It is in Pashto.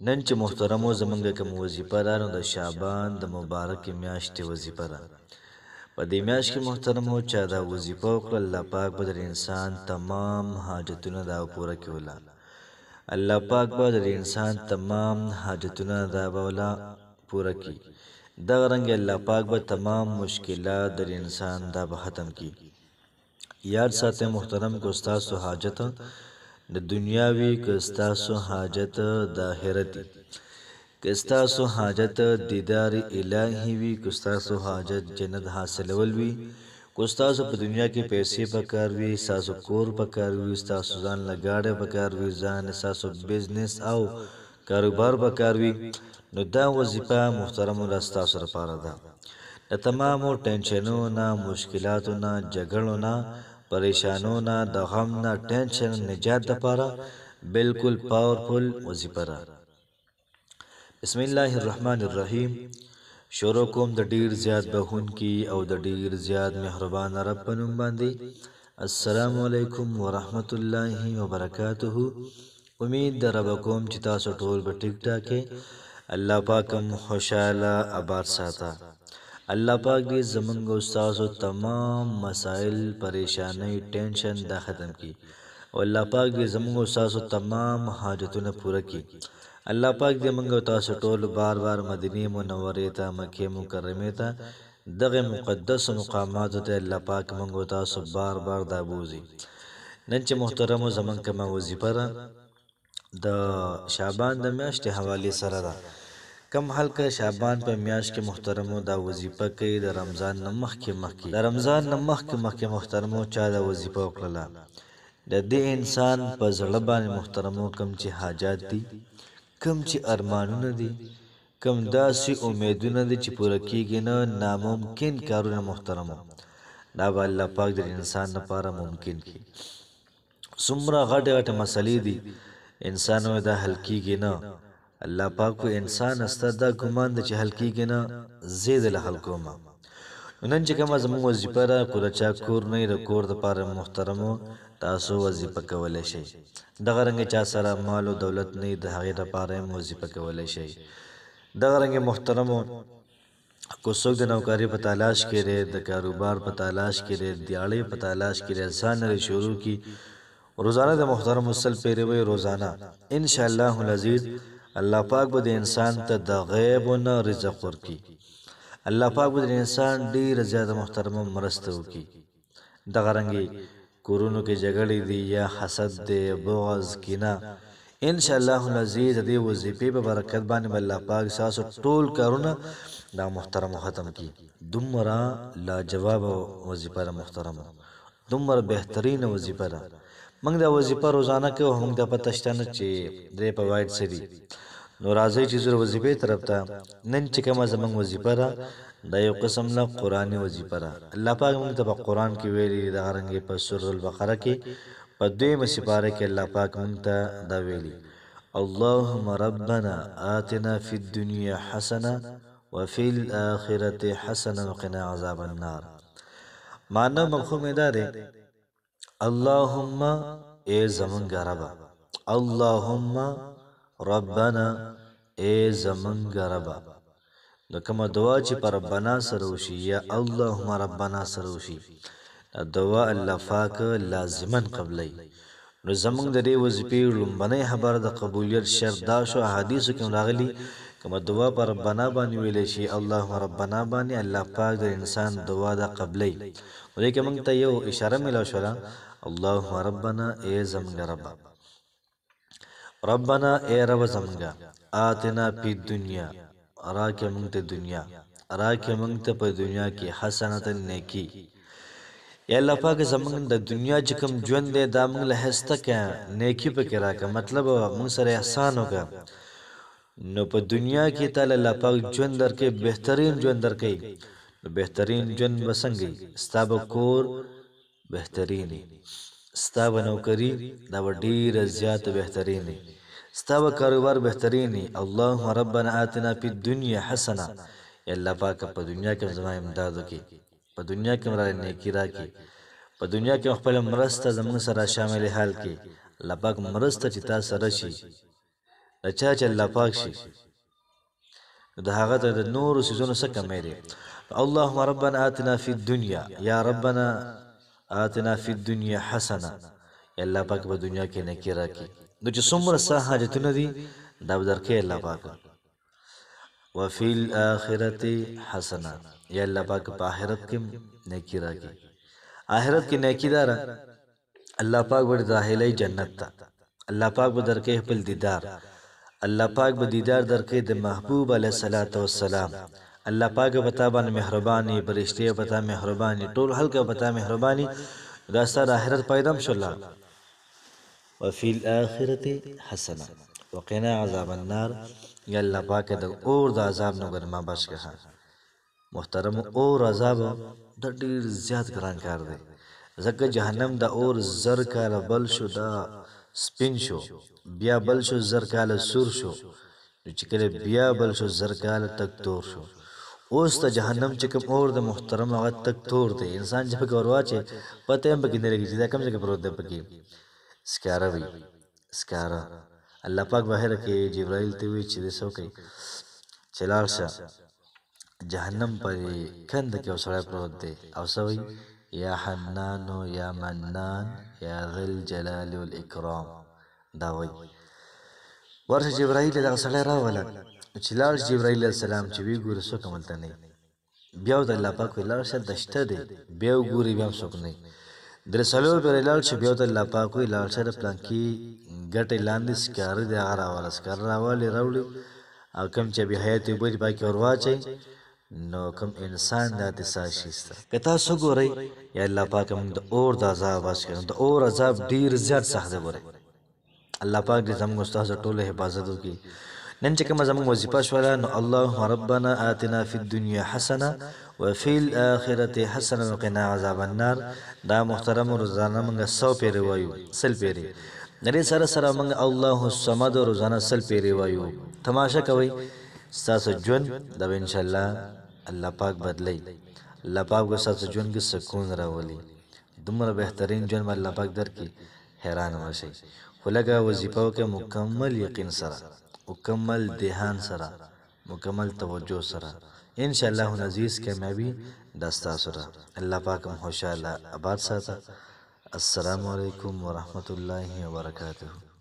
نن چې محترمو زمونږ کوم وظیفه ده نو د شعبان د مبارک میاشتې وظیفه ده. په دې میاشت کې محترمو چا دا وظیفه وکړه، الله پاک به د انسان تمام حاجتونه دا پوره کولا. الله پاک به د انسان تمام حاجتونه دا بولا پوره کی. دغه رنګ الله پاک به تمام مشکلات د انسان دا به ختم کی. یاد ساتئ محترم کو استاسو حاجت د دنیاوی که استاسو حاجت د آخرتی، که استاسو حاجت دیدار الهی وی، که استاسو حاجت جنت حاصلول وی، که استاسو په دنیا کې پیسې پکار وی، استاسو کور پکار وی، استاسو ځان لګاډه پکار وی، ځان استاسو بزنس او کاروبار پکار وی، نو دا وظیفه محترم استاسو لپاره ده. د تمامو ټینشنونو نه، مشکلاتو نه، جګړو نه، پریشانو نه، د غم نه، ټینشن نجات لپاره بالکل پاورفل وظیفه ده. بسم الله الرحمن الرحیم. شروع کوم د ډیر زیات بهون کی او د ډیر زیات مهربان رب په نوم باندې. السلام علیکم ورحمت الله وبرکاته. امید در رب کوم چې تاسو ټول به ټیک ټاک الله پاکم خوشاله آباد ساته. الله پاک دې زمونږ استادو تمام مسائل، پریشانی، ټینشن دا ختم کی او الله پاک دې زمونږ استادو تمام حاجتونه پوره کی. الله پاک دې موږ تاسو ټول بار بار مدینه منوره ته، مکه مکرمه ته، دغه مقدس مقامات ته الله پاک موږ تاسو بار بار دا بوزي. نن چې محترمو زمونږ کما وظیفه را د شعبان د میاشتې حواله سره ده. کم حلقه شعبان په میاشت کې محترمو دا وظیفه کوي د رمضان نه مخکې د رمضان نه مخکې محترمو چا دا وظیفه وکړه. د دې انسان په زړه باندې محترمو کم چې حاجات دي، کم چې ارمانونه دي، کم داسې امیدونه دي چې پوره کیږي نه، ناممکن کارونه محترمو دا به الله پاک د انسان لپاره ممکن کی. څومره غټه مسلې دي انسانو دا حل کیږي نه، الله پاک کو انسان است دا ګمان د چې حل کیږي نه، زید له حل کوما. نن چې کوم زموږ وظیفه را کو چا کور نه رکور د پاره محترمو تاسو وظیفه کولای شئ. دغه رنګ چا سره مال او دولت نه د هغه لپاره وظیفه کولای شئ. دغه رنګ محترمو کو څوک د نوکاری په تلاش کې لري، د کاروبار په تلاش کې لري، دیاړې په تلاش کې لري، ځان لري شروع کی روزانه د محترم وصل پیروي روزانه ان شاء الله العزیز الله پاک به د انسان ته د غیب نه رزق ورکي. الله پاک به د انسان ډیر زیات محترم مرسته وکي. دغه رنګي کورونو کې جګړې دي یا حسد دی، بغض، کینه، ان شاء الله العزیز د وظیفې په برکت باندې الله پاک تاسو ټول کارونه دا محترم ختم کی. دومره لاجواب وظیفه محترم، دومره بهترین وظیفه ده. موږ دا وظیفه روزانه کوو. موږ د پتهشتنه چې درې په وایډ سری نو راځي چې زره وظیفه طرف ته. نن چې کومه زمنګ وظیفه را دا یو قسم له قرآنی وظیفه را. الله پاک موږ ته په قرآن کې ویلي د غرنګي په سورۃ البقره کې په دویمه سپاره کې الله پاک موږ ته دا ویلي: اللهم ربنا آتنا فی الدنیا حسنه وفي الاخره حسنه وقنا عذاب النار. معنی مفهوم دا دی: اللهم اے زمونږ رب، اللهم ربنا اے زمونږ رب. نو کومه دعا چې پر ربنا سره وشي یا اللهم ربنا سره وشي، دعا الله پاک لازمن قبلای. نو زمونږ د دې وظیفې لومبنۍ خبره د قبولیت شرط دا شو، حدیثو کې راغلي کومه دعا پر ربنا باندې ویلې شي اللهم ربنا باندې الله پاک د انسان دعا د قبلای. ولې کې موږ ته یو اشاره ملو شوه: اللهم ربنا اے زمونږ رب، ربنا اے رب زمونږ، آتنا فی الدنیا راکه موږ ته دنیا، راکه موږ ته په دنیا کې حسنت نیکی. یا الله پاک زمونږ د دنیا چې کوم ژوند دی دا موږ له هسته کې نیکی پکې راکه، مطلب موږ سره احسان وکړه. نو په دنیا کې تعالی الله پاک ژوند درکې، بهترین ژوند درکې. نو بهترین ژوند وسنګي ستاب کور بهترینی، ستاب نوکری دا ډیر زیات بهترینی، ستاب کاروبار بهترینی. اللهم ربنا آتنا فی الدنیا حسنه. یا الله پاک په دنیا کې زما امداد وکي، په دنیا کې مرا نیکی راکي، په دنیا کې خپل مرسته زموږ سره شامل حال کې. الله پاک مرسته چې تاسو سره شي د چا چې الله پاک شي د هغه ته د نورو څیزونو څه کمی دی اللهم ربنا آتنا فی الدنیا یا ربنا آتنا فی الدنیا حسنه یا الله پاک په دنیا کې نیکي راکړي نو چې څومره ستا حاجتونه دي دا به درکوي الله پاک وفي الآخرة حسنه یا الله پاک په آخرت کې نیکي راکړي آخرت کې نیکي داره الله پاک به داخلي جنت ته الله پاک به درکې خپل دیدار الله پاک به دیدار درکې د محبوب علیه الصلاۃ والسلام الله پاک به تا باندې مهرباني برشته به تا مهرباني ټول خلق به تا مهرباني دا ستاسو آخرت پیدا شو الله وفي الآخرة حسنه وقنا عذاب النار یا الله پاک د اور د عذاب نه ګرما بچ کړه محترم اور عذاب د ډیر زیات ګران کار دی ځکه جهنم د اور زر کاله بل شو دا سپین شو بیا بل شو زر کاله سور شو چې کله بیا بل شو زر کاله تک تور شو اوس ته جهنم چې کوم اور د محترم هغه تک تور دی انسان چې پکې ورواچي پته هم پکې نه لګي چې دا کوم ځای کې پروت دی پکې سکاره وي سکاره الله پاک بهر کې جبرائیل ته وی چې څه کوي چې لاړ شه جهنم پر کند کې اوسړی پروت دی او سوي یا حنان یا منان یا ذل الجلال والاکرام دا وی ورشه جبرائیل دا سړی راوله چې لاړ جبرائیل علیه السلام چې وی ګوره څوک عملته نه بیا د الله پاک وی لاړ شه دشته دی بیا ګوري بیا څوک نه در سلو پر لاړ شه بیا د الله پاک وی لاړ شه پلان کې ګټه لاندې سکار دی هغه راواله سکار راواله راوړي او کوم چې به حیات وي باقي ورواچي نو کوم انسان د تاسیسته کته سو ګوري یا الله پاک موږ د اور د عذاب واس کړو د اور عذاب ډیر زیات سخت دی ګوري الله پاک دې زموږ استاد ټول حفاظت وکړي نن چې کوم زموږ وظیفه شولا نو اللهم ربنا آتنا فی الدنيا حسنه وفي الاخره حسنه وقنا عذاب النار دا محترم روزانه موږ 100 پیری وایو سل پیری نری سره سره موږ الله الصمد روزانه سل پیری وایو تماشا کوي ستاسو ژوند د ان شاء الله الله پاک بدلی الله پاک کو ستاسو ژوند کې سکون راولي دومره بهترین ژوند الله پاک درکې حیران وشي خو لګه وظیفه کې مکمل یقین سره مکمل دهان سره مکمل توجه سره ان شاء الله عزیز کامیابی دستا سره الله پاک مو خوشاله آباد ساته السلام علیکم ورحمت الله وبرکاته